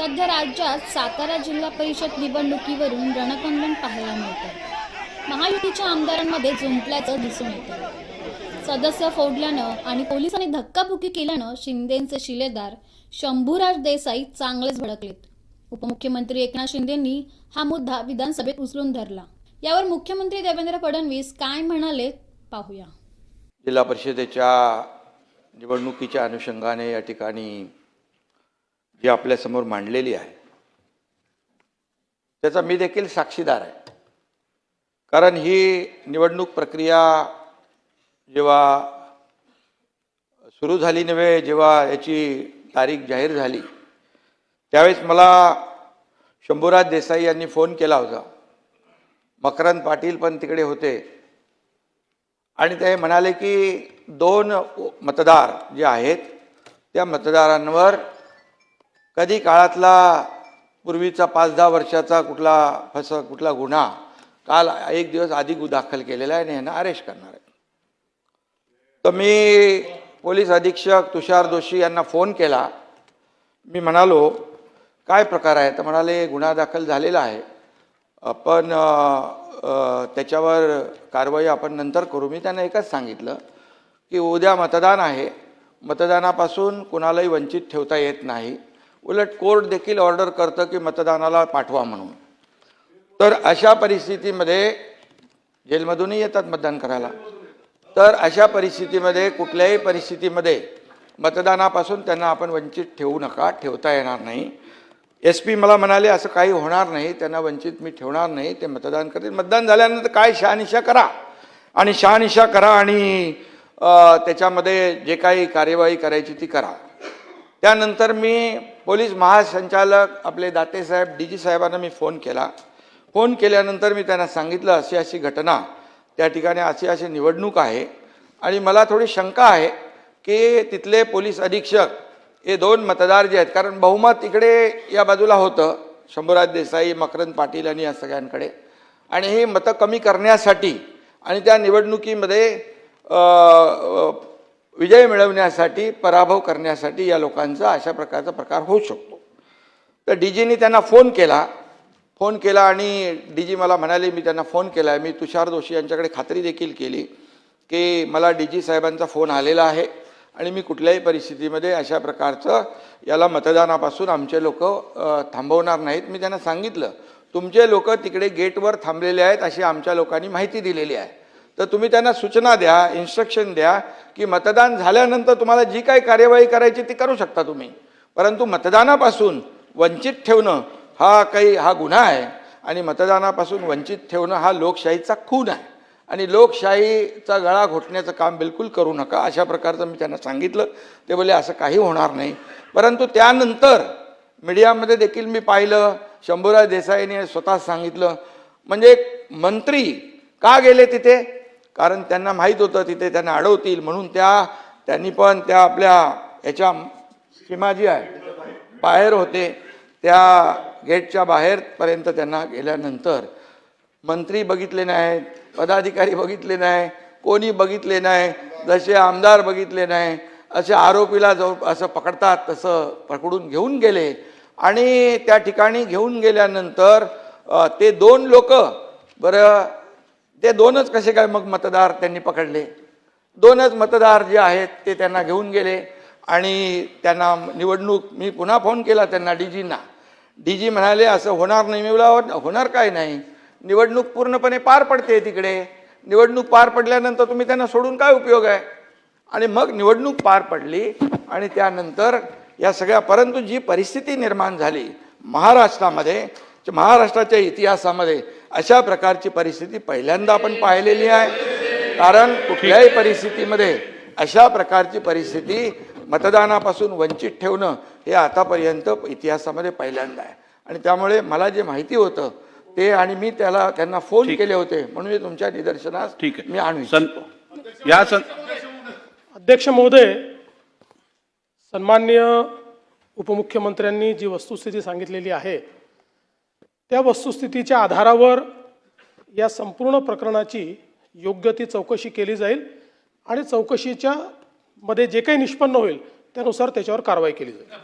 सध्या राज्यात सातारा जिल्हा परिषद निवडणुकीवरून रणकंगन पाहायला मिळतं। महायुतीच्या आमदारांमध्ये जुंपल्याचं दिसून येतं। सदस्य फोडल्यानं आणि पोलिसांनी धक्काबुक्की केल्यानं शिंदेंचे शिलेदार शंभूराज देसाई चांगलेच भडकलेत। उपमुख्यमंत्री एकनाथ शिंदेंनी हा मुद्दा विधानसभेत उचलून धरला। यावर मुख्यमंत्री देवेंद्र फडणवीस काय म्हणाले पाहूया। जिल्हा परिषदेच्या निवडणुकीच्या अनुषंगाने या ठिकाणी जी आपल्या समोर मांडलेली आहे त्याचा मी देखील साक्षीदार आहे। कारण ही निवडणूक प्रक्रिया जेव्हा सुरू झाली नव्हे, जेव्हा याची तारीख जाहीर झाली त्यावेळेस मला शंभूराज देसाई यांनी फोन केला होता। मकरंद पाटील पण तिकडे होते आणि ते म्हणाले की 2 मतदार जे आहेत त्या मतदारांवर कधी काळातला पूर्वीचा 5-10 वर्षाचा कुठला गुन्हा काल 1 दिवस आधी दाखल केलेला आहे आणि यांना अरेस्ट करणार आहे। तर मी पोलीस अधीक्षक तुषार दोशी यांना फोन केला। मी म्हणालो काय प्रकार आहे? तर म्हणाले गुन्हा दाखल झालेला आहे, पण त्याच्यावर कारवाई आपण नंतर करू। मी त्यांना एकच सांगितलं की उद्या मतदान आहे, मतदानापासून कुणालाही वंचित ठेवता येत नाही। उलट कोर्ट देखील ऑर्डर करतं की मतदानाला पाठवा म्हणून। तर अशा परिस्थितीमध्ये जेलमधूनही येतात मतदान करायला, तर अशा परिस्थितीमध्ये कुठल्याही परिस्थितीमध्ये मतदानापासून त्यांना आपण वंचित ठेवू नका, ठेवता येणार नाही। SP मला म्हणाले असं काही होणार नाही, त्यांना वंचित मी ठेवणार नाही, ते मतदान करतील। मतदान झाल्यानंतर काय शहानिशा करा आणि त्याच्यामध्ये जे काही कार्यवाही करायची ती करा। त्यानंतर मी पोलीस महासंचालक आपले दाते साहेब DG साहेबांना मी फोन केला। फोन केल्यानंतर मी त्यांना सांगितलं अशी घटना त्या ठिकाणी अशी निवडणूक आहे आणि मला थोडी शंका आहे की तिथले पोलीस अधीक्षक हे 2 मतदार जे आहेत, कारण बहुमत इकडे या बाजूला होतं शंभूराज देसाई, मकरंद पाटील आणि या सगळ्यांकडे, आणि ही मतं कमी करण्यासाठी आणि त्या निवडणुकीमध्ये विजय मिळवण्यासाठी, पराभव करण्यासाठी या लोकांचा अशा प्रकारचा प्रकार होऊ शकतो। तर DGनी त्यांना फोन केला आणि DG मला म्हणाले, मी त्यांना फोन केला आहे, मी तुषार दोशी यांच्याकडे खात्री देखील केली की मला DG साहेबांचा फोन आलेला आहे आणि मी कुठल्याही परिस्थितीमध्ये अशा प्रकारचं याला मतदानापासून आमचे लोक थांबवणार नाहीत। मी त्यांना सांगितलं तुमचे लोक तिकडे गेटवर थांबलेले आहेत अशी आमच्या लोकांनी माहिती दिलेली आहे, तर तुम्ही त्यांना सूचना द्या, इन्स्ट्रक्शन द्या की मतदान झाल्यानंतर तुम्हाला जी काही कार्यवाही करायची ती करू शकता तुम्ही, परंतु मतदानापासून वंचित ठेवणं हा गुन्हा आहे आणि मतदानापासून वंचित ठेवणं हा लोकशाहीचा खून आहे आणि लोकशाहीचा गळा घोटण्याचं काम बिलकुल करू नका, अशा प्रकारचं मी त्यांना सांगितलं। ते बोलले असं काही होणार नाही। परंतु त्यानंतर मीडियामध्ये देखील मी पाहिलं, शंभूराज देसाईने स्वतः सांगितलं, म्हणजे मंत्री का गेले तिथे? कारण त्यांना माहीत होतं तिथे त्यांना अडवतील म्हणून त्यांनी पण त्या आपल्या याच्या सीमा जी आहे बाहेर होते, त्या गेटच्या बाहेरपर्यंत त्यांना गेल्यानंतर मंत्री बघितले नाहीत, पदाधिकारी बघितले नाही, कोणी बघितले नाही, जसे आमदार बघितले नाही, असे आरोपीला जो असं पकडतात तसं पकडून घेऊन गेले आणि त्या ठिकाणी घेऊन गेल्यानंतर ते 2 लोक, बरं ते 2च कसे काय मग मतदार त्यांनी पकडले? 2च मतदार जे आहेत ते त्यांना घेऊन गेले आणि त्यांना निवडणूक, मी पुन्हा फोन केला त्यांना DGना, DG म्हणाले असं होणार नाही। मी बोलला होणार काय नाही, निवडणूक पूर्णपणे पार पडते तिकडे, निवडणूक पार पडल्यानंतर तुम्ही त्यांना सोडून काय उपयोग आहे? आणि मग निवडणूक पार पडली आणि त्यानंतर या सगळ्या, परंतु जी परिस्थिती निर्माण झाली महाराष्ट्राच्या इतिहासामध्ये अशा प्रकारची परिस्थिती पहिल्यांदा आपण पाहिलेली आहे। कारण कुठल्याही परिस्थितीमध्ये अशा प्रकारची परिस्थिती मतदानापासून वंचित ठेवणं हे आतापर्यंत इतिहासामध्ये पहिल्यांदा आहे आणि त्यामुळे मला जे माहिती होतं ते, आणि मी त्यांना फोन केले होते म्हणून तुमच्या निदर्शनास मी आणू इच्छितो। अध्यक्ष महोदय, सन्माननीय उपमुख्यमंत्र्यांनी जी वस्तुस्थिती सांगितलेली आहे त्या वस्तुस्थितीच्या आधारावर या संपूर्ण प्रकरणाची योग्य ती चौकशी केली जाईल आणि चौकशीच्या मध्ये जे काही निष्पन्न होईल त्यानुसार त्याच्यावर कारवाई केली जाईल।